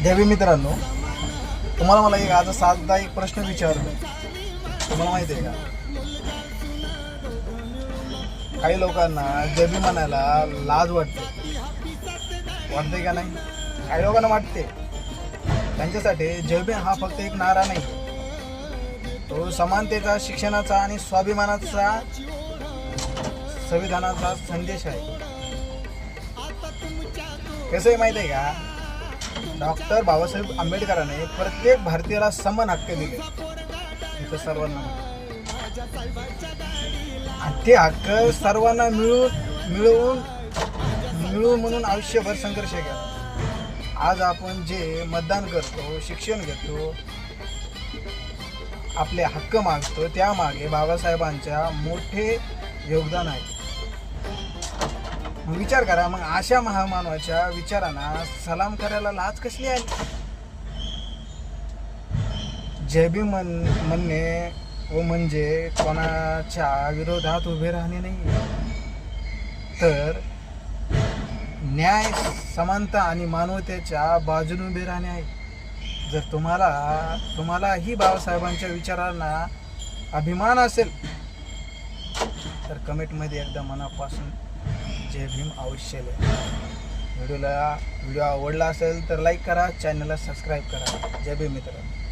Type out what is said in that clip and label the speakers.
Speaker 1: जय मित्रांनो, तुम्हाला मला आज साधा एक प्रश्न विचारतो. तुम्हाला माहिती आहे का, काही लोकांना जय भीम म्हणायला लाज वाटते का नाही? काही लोकांना वाटते. त्यांच्यासाठी जय भीम हा फक्त एक नारा नाही, तो समानतेचा, शिक्षणाचा आणि स्वाभिमानाचा, संविधानाचा संदेश आहे. कसं आहे माहिती आहे का, डॉक्टर बाबासाहेब आंबेडकरांनी प्रत्येक भारतीयाला समान हक्क दिले इथं सर्वांना, आणि ते हक्क सर्वांना मिळून म्हणून आयुष्यभर संघर्ष केला. आज आपण जे मतदान करतो, शिक्षण घेतो, आपले हक्क मागतो, त्यामागे बाबासाहेबांच्या मोठे योगदान आहे. विचार करा, मग अशा महामानवाच्या विचारांना सलाम करायला लाज कसली आली? जय भीम म्हणणे व म्हणजे कोणाच्या विरोधात उभे राहणे नाही, तर न्याय, समानता आणि मानवतेच्या बाजूने उभे राहणे आहे. जर तुम्हाला ही बाबासाहेबांच्या विचारांना अभिमान असेल तर कमेंटमध्ये एकदा मनापासून जय भीम अवश्य लिहा. व्हिडिओ आवडला असेल तर लाईक करा, चॅनलला सबस्क्राईब करा. जय भीम मित्रांनो.